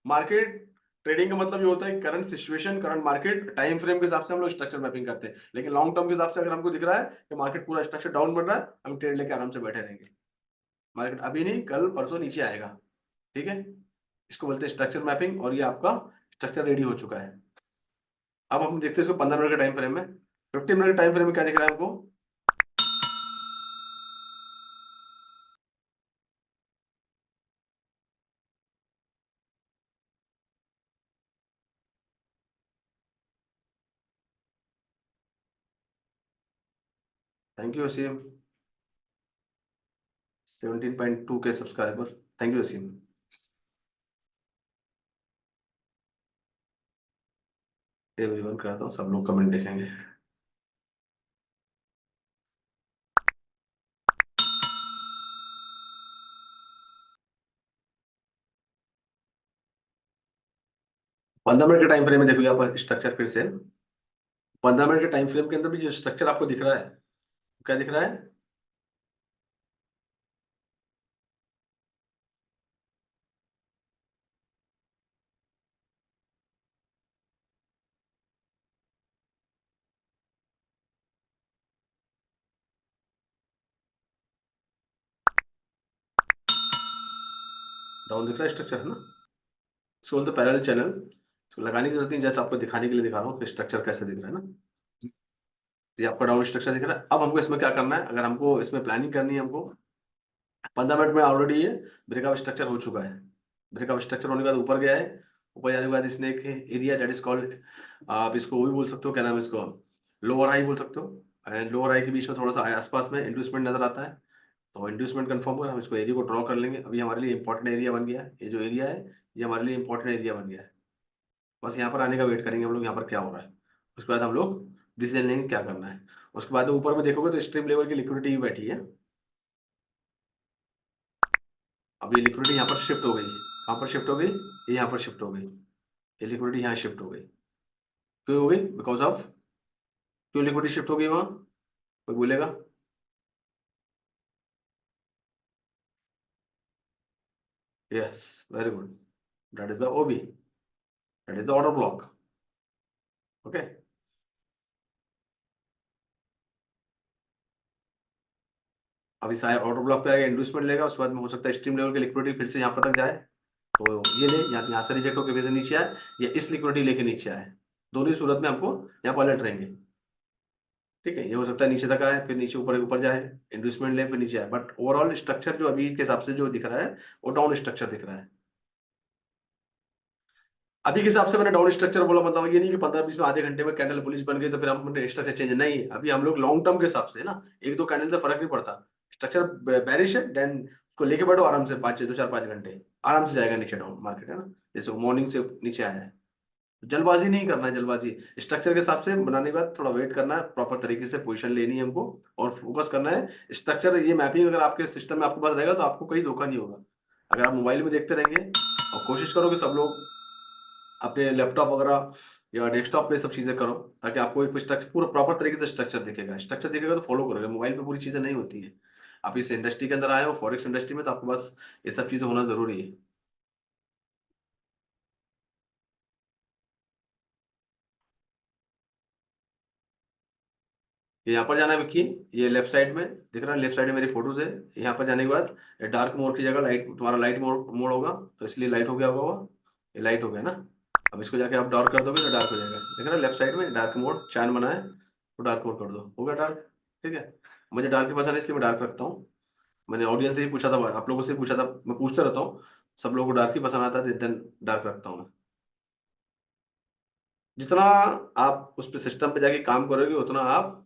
मार्केट ट्रेडिंग का मतलब ये होता है current situation, current market, time frame के हिसाब से हम लोग स्ट्रक्चर मैपिंग करते हैं। लेकिन लॉन्ग टर्म के हिसाब से अगर हमको दिख रहा है कि मार्केट पूरा स्ट्रक्चर डाउन बढ़ रहा है, हम ट्रेड लेके आराम से बैठे रहेंगे। मार्केट अभी नहीं, कल परसों नीचे आएगा। ठीक है, इसको बोलते हैं स्ट्रक्चर मैपिंग, और ये आपका स्ट्रक्चर रेडी हो चुका है। अब हम देखते हैं इसको 15 मिनट के टाइम फ्रेम में। 15 मिनट के टाइम फ्रेम में क्या दिख रहा है हमको? थैंक यू वसीम, 17.2 के subscriber, thank you Wasim. Everyone करता हूँ, सब लोग कमेंट देखेंगे। पंद्रह मिनट के टाइम फ्रेम में देखो यहाँ पर स्ट्रक्चर फिर से। 15 मिनट के टाइम फ्रेम के अंदर भी जो स्ट्रक्चर आपको दिख रहा है, क्या दिख रहा है? डाउन दिख रहा है स्ट्रक्चर, है ना? इसको बोलते पैरेलल चैनल। इसको लगाने की जरूरत नहीं, जस्ट आपको दिखाने के लिए दिखा रहा हूँ कि स्ट्रक्चर कैसे दिख रहा है ना। ये आपका डाउन स्ट्रक्चर दिख रहा है। अब हमको इसमें क्या करना है, अगर हमको इसमें प्लानिंग करनी है, हमको 15 मिनट में ऑलरेडी ये ब्रेकअप स्ट्रक्चर हो चुका है। ब्रेकअप स्ट्रक्चर होने के बाद ऊपर गया है। ऊपर जाने के बाद इसने एक एरिया दैट इज कॉल्ड, आप इसको वो भी बोल सकते हो, क्या नाम है इसको, लोअर हाई बोल सकते हो। एंड लोअर हाई के बीच में थोड़ा सा आसपास में इंड्यूसमेंट नजर आता है। तो इंड्यूसमेंट कंफर्म कर हम इसको एरिया को ड्रॉ कर लेंगे। अभी हमारे लिए इंपॉर्टेंट एरिया बन गया है ये जो एरिया है, ये हमारे लिए इंपॉर्टेंट एरिया बन गया है। बस यहाँ पर आने का वेट करेंगे हम लोग, यहाँ पर क्या हो रहा है। उसके बाद हम लोग डिसीजन लेंगे क्या करना है। उसके बाद ऊपर में देखोगे तो स्ट्रीम लेवल की लिक्विडिटी भी बैठी है। अब ये लिक्विडिटी यहाँ पर शिफ्ट हो गई। कहाँ पर शिफ्ट हो गई? ये यहाँ पर शिफ्ट हो गई। ये लिक्विडिटी यहाँ शिफ्ट हो गई। क्यों हो गई? बिकॉज ऑफ, क्यों लिक्विडिटी शिफ्ट हो गई वहाँ? कोई बोलेगा? Yes, very good, that is the OB, that is the order block. Okay, अभी शायद ऑर्डर ब्लॉक पे आएगा, इंड्यूसमेंट लेगा, उसके बाद में हो सकता है स्ट्रीम लेवल की लिक्विडिटी फिर से यहाँ पर तक जाए। तो ये ले, यहाँ से रिजेक्ट होकर फिर से नीचे आए, या इस लिक्विडिटी लेके नीचे आए। दोनों ही सूरत में आपको यहाँ पर अलर्ट रहेंगे। ठीक है, ये हो सकता है नीचे तक आए, फिर नीचे ऊपर ऊपर जाए, इंड्यूसमेंट ले, फिर नीचे आए। बट ओवरऑल स्ट्रक्चर जो अभी के हिसाब से जो दिख रहा है, वो डाउन स्ट्रक्चर दिख रहा है। अभी के हिसाब से मैंने डाउन स्ट्रक्चर बोला, मतलब ये नहीं कि 15-20 में आधे घंटे में कैंडल बुलिश बन गई तो फिर हम स्ट्रक्चर चेंज नहीं। अभी हम लोग लॉन्ग टर्म के हिसाब से ना, एक दो कैंडल से फर्क नहीं पड़ता। स्ट्रक्चर बेरिश है, देन उसको लेके बैठो आराम से, 2-4-5 घंटे आराम से जाएगा नीचे डाउन मार्केट, है ना? जैसे मॉर्निंग से नीचे आया है। जल्दबाजी नहीं करना है, जल्दबाजी स्ट्रक्चर के हिसाब से बनाने के बाद थोड़ा वेट करना है, प्रॉपर तरीके से पोजीशन लेनी है हमको, और फोकस करना है स्ट्रक्चर। ये मैपिंग अगर आपके सिस्टम में आपके पास रहेगा तो आपको कहीं धोखा नहीं होगा। अगर आप मोबाइल में देखते रहेंगे, और कोशिश करो कि सब लोग अपने लैपटॉप वगैरह या डेस्कटॉप पे सब चीजें करो, ताकि आपको एक स्ट्रक्चर पूरा प्रॉपर तरीके से स्ट्रक्चर दिखेगा। स्ट्रक्चर दिखेगा तो फॉलो करोगे, मोबाइल पे पूरी चीजें नहीं होती है। आप इस इंडस्ट्री के अंदर आए हो, फॉरेक्स इंडस्ट्री में, तो आपके पास ये सब चीजें होना जरूरी है। ये यहाँ पर जाना है विक्की, ये लेफ्ट साइड में दिख रहा है, लेफ्ट साइड में मेरी फोटोज है। यहाँ पर जाने के बाद डार्क मोड की जगह लाइट, तुम्हारा लाइट मोड मोड होगा, तो इसलिए लाइट हो गया होगा वो, ये लाइट हो गया ना। अब इसको जाके आप डार्क कर दोगे तो डार्क हो जाएगा। देख रहे हो लेफ्ट साइड में डार्क मोड चैन बना है, तो डार्क मोड कर दो, हो गया डार्क। ठीक है, मुझे डार्क के पसंद है इसलिए मैं डार्क रखता हूँ। मैंने ऑडियंस से ही पूछा था, आप लोगों से ही पूछा था, मैं पूछता रहता हूँ, सब लोगों को डार्क ही पसंद आता है, देन डार्क रखता हूँ मैं। जितना आप उस पर सिस्टम पे जाके काम करोगे, उतना आप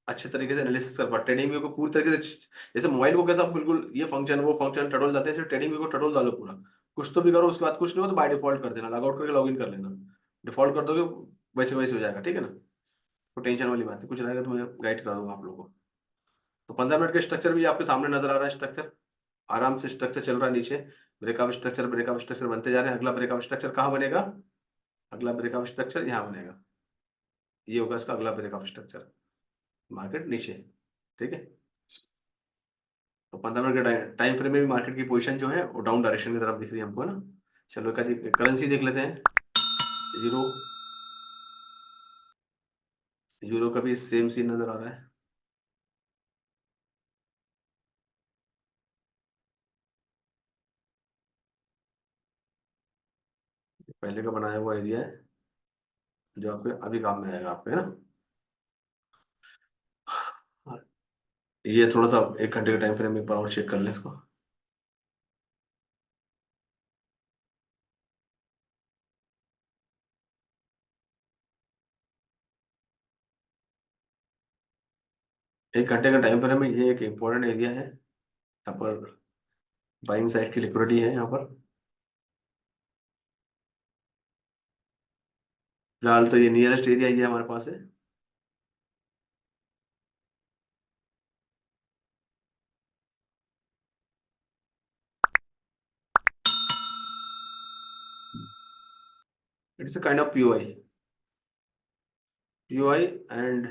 अच्छे तरीके से एनालिसिस कर पाते। ट्रेडिंग व्यू को पूरी तरीके से, जैसे मोबाइल को कैसा आप बिल्कुल ये फंक्शन वो फंक्शन टटोल जाते हैं, ऐसे ट्रेडिंग व्यू को टटोल डालो पूरा। कुछ तो भी करो, उसके बाद कुछ नहीं हो तो बाय डिफॉल्ट कर देना, लॉग आउट करके लॉग इन कर लेना। डिफॉल्ट कर दोगे, वैसे वैसे हो जाएगा, ठीक है ना? तो टेंशन वाली बात है, कुछ रहेगा तो मैं गाइड करा दूंगा आप लोगों को। तो 15 मिनट का स्ट्रक्चर भी आपके सामने नजर आ रहा है। स्ट्रक्चर आराम से स्ट्रक्चर चल रहा है नीचे, ब्रेकअप स्ट्रक्चर बनते जा रहे हैं। अगला ब्रेकअप स्ट्रक्चर कहाँ बनेगा? अगला ब्रेकअप स्ट्रक्चर यहाँ बनेगा, ये होगा इसका अगला ब्रेकअप स्ट्रक्चर, मार्केट नीचे। ठीक है, तो 15 मिनट के टाइम फ्रेम में भी मार्केट की पोजीशन जो है वो डाउन डायरेक्शन की तरफ दिख रही है हमको, है ना। चलो करेंसी देख लेते हैं। यूरो, यूरो का भी सेम सीन नजर आ रहा है। पहले का बनाया हुआ एरिया है जो आपके अभी काम में आएगा आपके, है ना। ये थोड़ा सा 1 घंटे के टाइम फ्रेम में एक बार और चेक कर लें इसको। एक घंटे का टाइम फ्रेम में ये एक इम्पोर्टेंट एरिया है, यहाँ पर बाइंग साइड की लिक्विडिटी है यहाँ पर। फिलहाल तो ये नियरेस्ट एरिया ये हमारे पास है। It's a kind of POI, POI and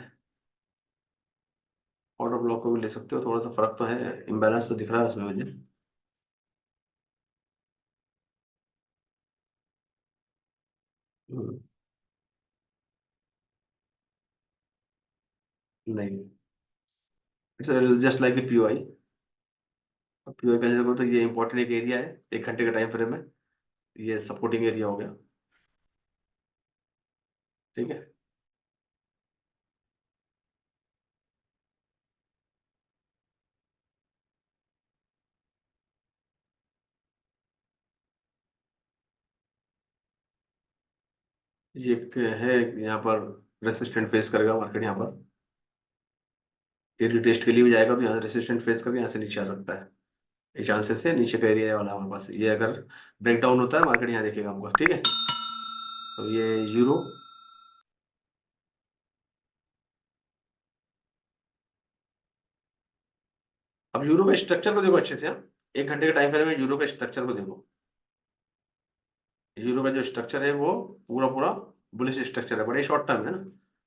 order block को भी ले सकते हो, थोड़ा सा फर्क तो है, इम्बैलेंस तो दिख रहा है उसमें मुझे। हम्म, नहीं, it's just like a POI. POI consider करो तो ये इंपॉर्टेंट एक एरिया है 1 घंटे के टाइम फ्रेम में, ये सपोर्टिंग एरिया हो गया। ठीक है। ये एक है, यहाँ पर रेसिस्टेंट फेस करेगा मार्केट यहाँ पर, ये रिटेस्ट के लिए भी जाएगा तो यहाँ रेसिस्टेंट फेस करके यहाँ से नीचे आ सकता है। ये चांसेस है, नीचे का एरिया वाला हमारे पास, ये अगर ब्रेक डाउन होता है मार्केट यहाँ देखेगा हमको, ठीक है। तो ये यूरो, अब यूरो का स्ट्रक्चर को देखो अच्छे से, हाँ। 1 घंटे के टाइम फ्रेम में यूरो का स्ट्रक्चर को देखो। यूरो का जो स्ट्रक्चर है वो पूरा पूरा बुलिश स्ट्रक्चर है, बड़े शॉर्ट टर्म है ना।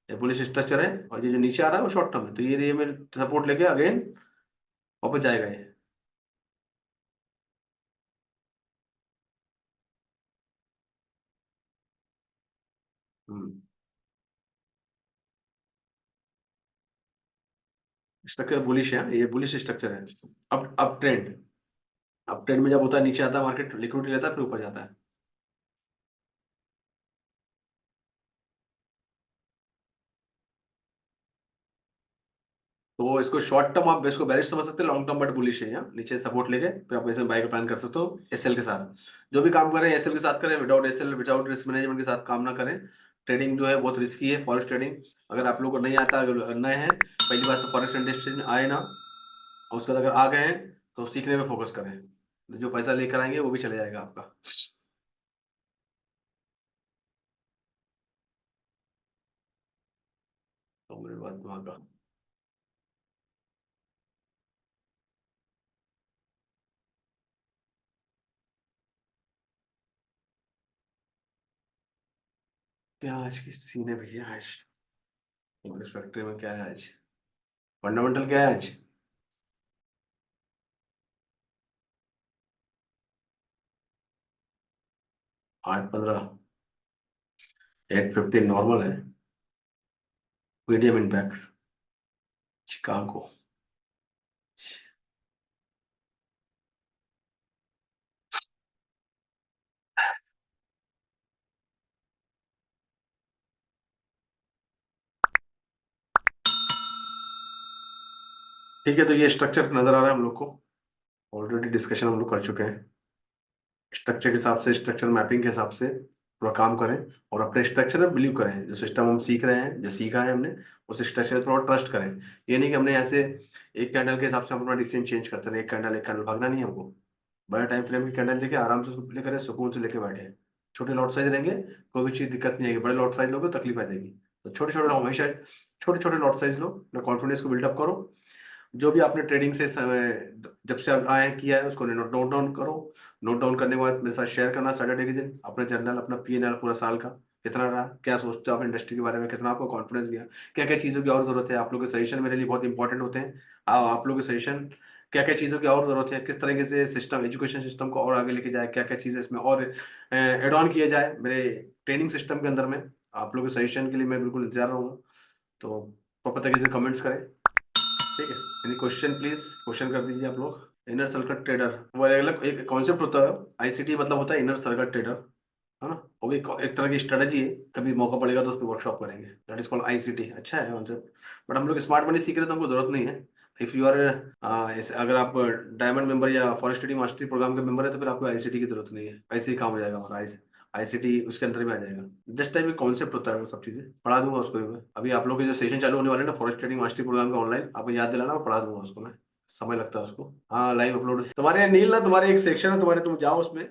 ये बुलिश स्ट्रक्चर है और ये जो नीचे आ रहा है वो शॉर्ट टर्म है, तो ये में सपोर्ट लेके अगेन वापस जाएगा ये। स्ट्रक्चर बुलिश है, ये बुलिश स्ट्रक्चर है। अब ट्रेंड, अब ट्रेंड में जब होता है नीचे आता है मार्केट, लिक्विडिटी रहता है फिर ऊपर जाता है। तो इसको शॉर्ट टर्म आप इसको बेरिश समझ सकते हैं, लॉन्ग टर्म बट बुलिश है, यहाँ नीचे सपोर्ट लेके फिर आप ऐसे बाय का प्लान कर सकते हो एसएल के साथ। जो भी काम करें एसएल के साथ करें, without SL without risk management के साथ काम ना करें। ट्रेडिंग जो है बहुत रिस्की है, फॉरेक्स ट्रेडिंग। अगर आप लोग को नहीं आता, अगर नए हैं, पहली बात तो फॉरेक्स इंडस्ट्री में आए ना, और उसके बाद अगर आ गए हैं तो सीखने में फोकस करें। जो पैसा लेकर आएंगे वो भी चले जाएगा आपका। तो मेरे बात दिमाग का क्या आज की सीन है भैया आज, हमारे फैक्ट्री में क्या है आज, फंडामेंटल क्या है आज। 8:15, 8:15 नॉर्मल है। Medium impact, Chicago. ठीक है, तो ये स्ट्रक्चर नजर आ रहा है हम लोग को, ऑलरेडी डिस्कशन हम लोग कर चुके हैं। स्ट्रक्चर के हिसाब से, स्ट्रक्चर मैपिंग के हिसाब से पूरा काम करें, और अपने स्ट्रक्चर में बिलीव करें, जो सिस्टम हम सीख रहे हैं, जो सीखा है हमने, उस स्ट्रक्चर पर थोड़ा ट्रस्ट करें। ये नहीं कि हमने ऐसे एक कैंडल के हिसाब से हम अपना डिसीजन चेंज करते रहे, एक कैंडल भागना नहीं है हमको। बड़े टाइम फ्रेम की कैंडल लेके आराम से उसको प्ले करें, सुकून से लेके बैठे। छोटे लॉट साइज रहेंगे, कोई भी चीज दिक्कत नहीं आएगी, बड़े लॉट साइज लोगे तो तकलीफ आ जाएगी। तो छोटे छोटे हमेशा छोटे छोटे लॉट साइज लो, अपना कॉन्फिडेंस को बिल्डअप करो। जो भी आपने ट्रेडिंग से जब से आप आए किया है उसको नोट नोट डाउन करो। नोट डाउन करने के बाद मेरे साथ शेयर करना सैटरडे के दिन अपना जर्नल, अपना P&L पूरा साल का कितना रहा, क्या सोचते हो आप इंडस्ट्री के बारे में, कितना आपको कॉन्फिडेंस गया, क्या क्या चीज़ों की और जरूरत है। आप लोग के सजेशन मेरे लिए बहुत इंपॉर्टेंट होते हैं। आप लोग के सजेशन क्या क्या चीज़ों की और ज़रूरत है, किस तरीके से सिस्टम, एजुकेशन सिस्टम को और आगे लेके जाए, क्या क्या चीज़ें इसमें और एड ऑन किया जाए मेरे ट्रेनिंग सिस्टम के अंदर में। आप लोगों के सजेशन के लिए मैं बिल्कुल इंतजार रहूँगा। तो पापा तक से कमेंट्स करें, ठीक है। एनी क्वेश्चन प्लीज क्वेश्चन कर दीजिए आप लोग। इनर सर्कल ट्रेडर वो अलग एक कॉन्सेप्ट होता है। आईसीटी मतलब होता है इनर सर्कल ट्रेडर, है ना। वो भी एक तरह की स्ट्रेटजी है। कभी मौका पड़ेगा तो उस पर वर्कशॉप करेंगे। That is called ICT. अच्छा है कॉन्सेप्ट, बट हम लोग स्मार्ट मनी सीख रहे हैं तो हमको जरूरत नहीं है। इफ यू आर अगर आप डायमंड मेंबर या फॉरेस्ट ट्रेडिंग मास्टरी प्रोग्राम के मेंबर है तो फिर आपको आईसीटी की जरूरत नहीं है। ऐसे ही काम हो जाएगा हमारा। आईसीटी उसके अंदर में आ जाएगा। जस्ट टाइप कॉन्सेप्ट होता है, वो सब चीजें पढ़ा दूंगा उसको भी मैं। अभी आप लोग के जो सेशन चालू होने वाले हैं ना फॉरेस्ट ट्रेडिंग मास्टरी प्रोग्राम का ऑनलाइन, आपको याद दिलाना, मैं पढ़ा दूंगा उसको मैं। समय लगता है उसको। हाँ लाइव अपलोड तुम्हारे नील ना, तुम्हारे एक सेक्शन है तुम्हारे, तुम जाओ उसमें।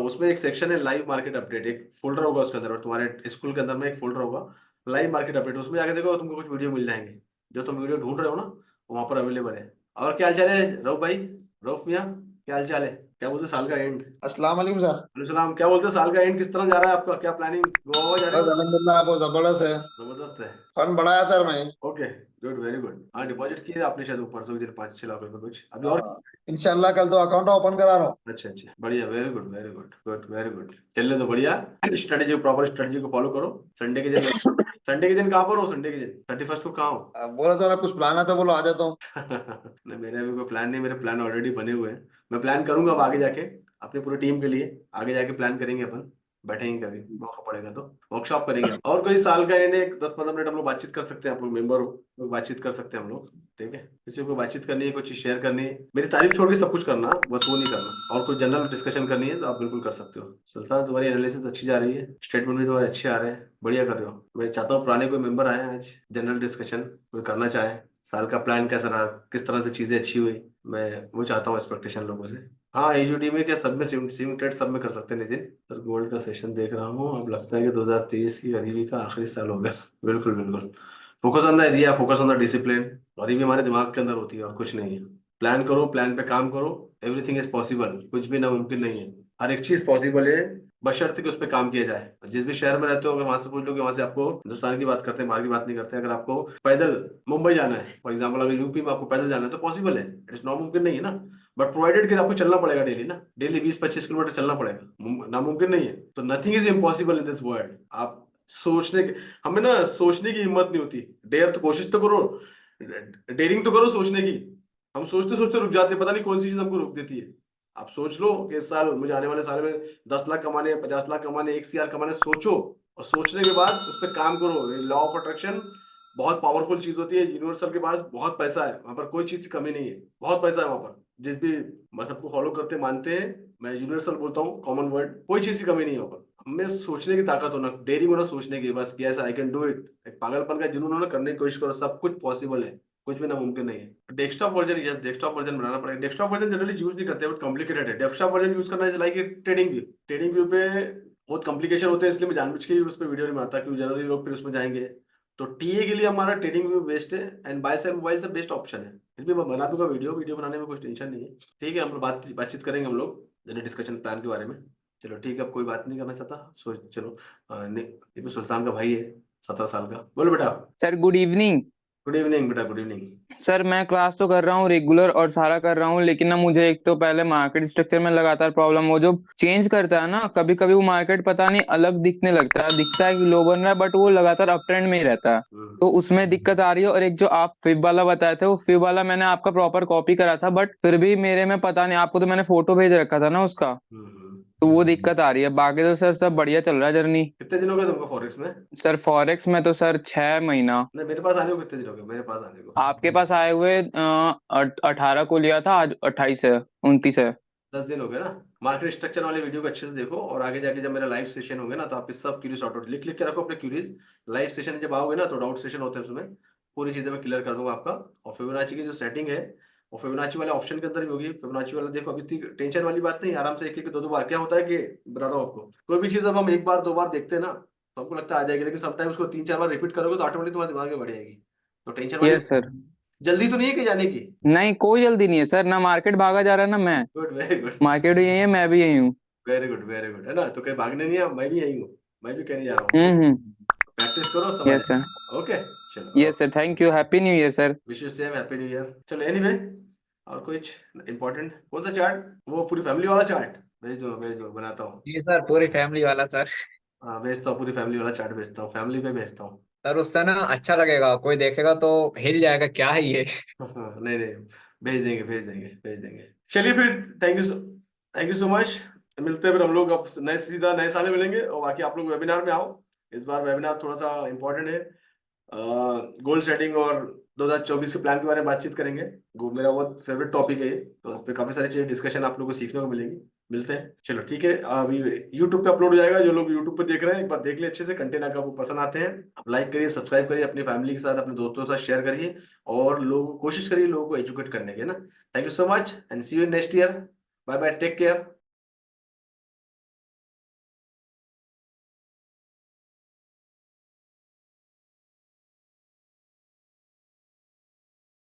उसमें एक सेक्शन है लाइव मार्केट अपडेट, एक फोल्डर होगा उसके अंदर, और तुम्हारे स्कूल के अंदर में एक फोल्डर होगा लाइव मार्केट अपडेट। उसमें जाके देखो तुमको कुछ वीडियो मिल जाएंगे। जो तुम वीडियो ढूंढ रहे हो ना वहाँ पर अवेलेबल है। और क्या हाल चाल है रऊफ भाई, रऊफ मियाँ, क्या हाल चाल है? क्या बोलते हैं साल का एंड?
अस्सलाम वालेकुम सर।
सलाम। क्या बोलते हैं साल का एंड किस तरह जा रहा है आपका? क्या प्लानिंग, गोवा जा रहे
बस
हो?
अल्हम्दुलिल्लाह बहुत जबरदस्त है।
जबरदस्त है।
फन बढ़ाया सर मैं।
Okay, good, very good. हाँ डिपॉजिट किए आपने शायद ऊपर से कुछ 5-6 लाख रुपए कुछ अभी और?
हाँ, इंशाल्लाह कल तो अकाउंट ओपन करा रहा हूँ।
अच्छा अच्छा, बढ़िया, very good very good good very good. चलने तो बढ़िया। स्ट्रेटेजी, प्रॉपर स्ट्रेटेजी को फॉलो करो। संडे के दिन, संडे के दिन कहाँ पर हो? संडे के दिन 31st को कहाँ हो?
अब बोलो सर, आप कुछ प्लान है तो बोलो, आ जाता हूँ।
नहीं मेरे अभी कोई प्लान नहीं, मेरे प्लान ऑलरेडी बने हुए हैं। मैं प्लान करूंगा अब आगे जाके अपनी पूरी टीम के लिए। आगे जाके प्लान करेंगे अपन, बैठेंगे कभी मौका पड़ेगा तो वर्कशॉप करेंगे। और कोई साल का एंड है, 10-15 मिनट हम लोग बातचीत कर सकते हैं। आप लोग मेंबर हो, लोग बातचीत कर सकते हैं हम लोग, ठीक है। किसी को बातचीत करनी है, कुछ चीज शेयर करनी है, मेरी तारीफ छोड़ के सब कुछ करना, बस वो नहीं करना। और कुछ जनरल डिस्कशन करनी है तो आप बिल्कुल कर सकते हो। सुल्तान तुम्हारी एनालिसिस अच्छी जा रही है, स्टेटमेंट भी तुम्हारे अच्छे आ रहे हैं, बढ़िया कर रहे हो। मैं चाहता हूँ पुराने कोई मेंबर आए आज, जनरल डिस्कशन कोई करना चाहे, साल का प्लान कैसा रहा, किस तरह से चीजें अच्छी हुई, मैं वो चाहता हूँ एक्सपेक्टेशन लोगों से। हाँ एचयूडी में क्या सब में सिमुलेटेड सब में कर सकते हैं नितिन सर। गोल्ड का सेशन देख रहा हूँ, अब लगता है कि 2023 की गरीबी का आखिरी साल होगा। बिल्कुल बिल्कुल। Focus on the area, focus on the discipline. गरीबी हमारे दिमाग के अंदर होती है और कुछ नहीं है। प्लान करो, प्लान पे काम करो। एवरीथिंग इज पॉसिबल, कुछ भी नामुमकिन नहीं है। हर एक चीज पॉसिबल है, बशर्ते कि उस पर काम किया जाए। जिस भी शहर में रहते हो, अगर वहां से पूछ लो कि वहां से आपको, हिंदुस्तान की बात करते हैं, बाहर की बात नहीं करते हैं, अगर आपको पैदल मुंबई जाना है फॉर एग्जाम्पल, अगर यूपी में आपको पैदल जाना है तो पॉसिबल है, इट इज नामुमकिन नहीं है ना। बट प्रोवाइडेड कि आपको चलना पड़ेगा डेली ना, डेली 20-25 किलोमीटर चलना पड़ेगा, नामुमकिन नहीं है। तो nothing is impossible in this world. आप सोचने के, हमें ना सोचने की हिम्मत नहीं होती। डेयर तो कोशिश तो करो, डेयरिंग तो करो सोचने की। हम सोचते सोचते रुक जाते हैं, पता नहीं कौन सी चीज हमको रोक देती है। आप सोच लो कि इस साल मुझे आने वाले साल में 10 लाख कमाने, 50 लाख कमाने, 1 CR कमाने, सोचो। और सोचने के बाद उस पर काम करो। लॉ ऑफ अट्रैक्शन बहुत पावरफुल चीज होती है। यूनिवर्सल के पास बहुत पैसा है, वहां पर कोई चीज की कमी नहीं है, बहुत पैसा है वहां पर। जिस भी मजहब को फॉलो करते मानते हैं, मैं यूनिवर्सल बोलता हूँ, कॉमन वर्ड, कोई चीज की कमी नहीं है वहां पर। हमें सोचने की ताकत होना, डेयरी होना सोचने की, बस yes I can do it. एक पागलपन का जुनून होना, करने की कोशिश करो, सब कुछ पॉसिबल है, कुछ भी नामुमकिन नहीं है। Desktop version, yes desktop version बनाना पड़ेगा। डेस्कटॉप वर्जन जनरली यूज नहीं करते, बट कॉम्प्लिकेटेड है। डेस्कटॉप वर्जन यूज करना is like trading view. Trading view पे बहुत कॉम्प्लिकेशन होते हैं, इसलिए मैं जानबूझ के उस पर वीडियो नहीं बनाता, क्योंकि जनरली लोग फिर उसमें जाएंगे। तो टीए के लिए हमारा ट्रेडिंग व्यू बेस्ट है, एंड बाय सेल मोबाइल से बेस्ट ऑप्शन है। फिर भी मैं बना दूंगा वीडियो, वीडियो बनाने में कोई टेंशन नहीं है। ठीक है, हम लोग बातचीत करेंगे हम लोग जनरल डिस्कशन प्लान के बारे में। चलो ठीक है, अब कोई बात नहीं करना चाहता, सो चलो। ये भी सुल्तान का भाई है, 17 साल का। बोलो बेटा।
Sir good evening.
Good evening बेटा, गुड इवनिंग।
सर मैं क्लास तो कर रहा हूँ रेगुलर और सारा कर रहा हूँ, लेकिन ना मुझे एक तो पहले मार्केट स्ट्रक्चर में लगातार प्रॉब्लम, वो जो चेंज करता है ना, कभी कभी वो मार्केट पता नहीं अलग दिखने लगता है, दिखता है कि लो बन रहा है बट वो लगातार अप ट्रेंड में ही रहता है।
हम्म
तो उसमें दिक्कत आ रही है। और एक जो आप फिब वाला बताए थे, वो फिब वाला मैंने आपका प्रॉपर कॉपी करा था, बट फिर भी मेरे में पता नहीं, आपको तो मैंने फोटो भेज रखा था ना उसका,
हम्म।
तो वो दिक्कत आ रही है। बाकी तो सर सब बढ़िया चल रहा है जर्नी।
कितने दिन हो गए तुमको फॉरेक्स में?
सर फॉरेक्स में तो सर 6 महीना।
नहीं मेरे पास आने को कितने दिन हो गए मेरे पास आने को?
आपके पास आए हुए 18 को लिया था, आज 28 है, 29 है।
10 दिन हो गए ना। मार्केट स्ट्रक्चर वाले वीडियो को अच्छे से देखो, और आगे जाके जब मेरा लाइव सेशन होगा ना, तो आपके सब क्यूरीज सॉर्ट आउट लिख लिख के रखो अपने क्यूरीज। लाइव सेशन जब आओगे ना, तो डाउट सेशन होते हैं, उसमें पूरी चीजें मैं क्लियर कर दूंगा आपका। और फिबोनाची की जो सेटिंग है, वो फिबोनाची वाले ऑप्शन के अंदर भी होगी। फिबोनाची वाला देखो, अभी इतनी टेंशन वाली बात नहीं, आराम से एक एक 2-2 बार। क्या होता है कि बताता हूँ आपको, कोई भी चीज अब हम 1 बार 2 बार देखते हैं ना, तो हमको लगता है आ जाएगी, लेकिन समटाइम उसको 3-4 बार रिपीट करोगे तो ऑटोमेटिक तुम्हारे दिमाग में बढ़ जाएगी। तो टेंशन वाली
यस सर।
जल्दी तो नहीं है कि जाने की?
नहीं कोई जल्दी नहीं है सर, ना मार्केट भागा जा रहा है ना मैं।
Good, very good.
मार्केट यही है, मैं भी यही हूँ।
वेरी गुड वेरी गुड, है ना। तो कहीं भागने नहीं है, मैं भी यही हूँ, मैं भी कहने जा रहा हूँ।
हम्म।
प्रैक्टिस करो, सब आ
यस सर।
जाएगा। ओके, चलो।
Yes sir, thank you, happy new year sir.
Wish you same, happy new year. चलो एनीवे, और कुछ इम्पोर्टेंट? कौन सा चार्ट? वो पूरी फैमिली वाला चार्ट भेज दो, बनाता हूँ।
जी सर, पूरी फैमिली वाला सर।
हाँ भेजता हूँ, पूरी फैमिली वाला चार्ट भेजता हूँ, फैमिली पे भेजता हूँ।
सर उससे ना अच्छा लगेगा, कोई देखेगा तो हिल जाएगा, क्या है ये।
नहीं नहीं, भेज देंगे। चलिए फिर, थैंक यू सो मच। मिलते हैं फिर हम लोग, अब सीधा नए साल में मिलेंगे। और बाकी आप लोग वेबिनार में आओ, इस बार वेबिनार थोड़ा सा इम्पोर्टेंट है। गोल सेटिंग और 2024 के प्लान के बारे में बातचीत करेंगे। मेरा बहुत फेवरेट टॉपिक है ये, तो उस पर काफी सारी चीजें डिस्कशन आप लोगों को सीखने को मिलेंगी। मिलते हैं, चलो ठीक है। अभी यूट्यूब पे अपलोड हो जाएगा, जो लोग यूट्यूब पे देख रहे हैं एक बार देख ले अच्छे से, कंटेंट अगर आपको पसंद आते हैं आप लाइक करिए, सब्सक्राइब करिए, अपनी फैमिली के साथ, अपने दोस्तों के साथ शेयर करिए, और लोगों कोशिश करिए लोगों को एजुकेट करने की, है ना। Thank you so much and see you next year. Bye bye, take care.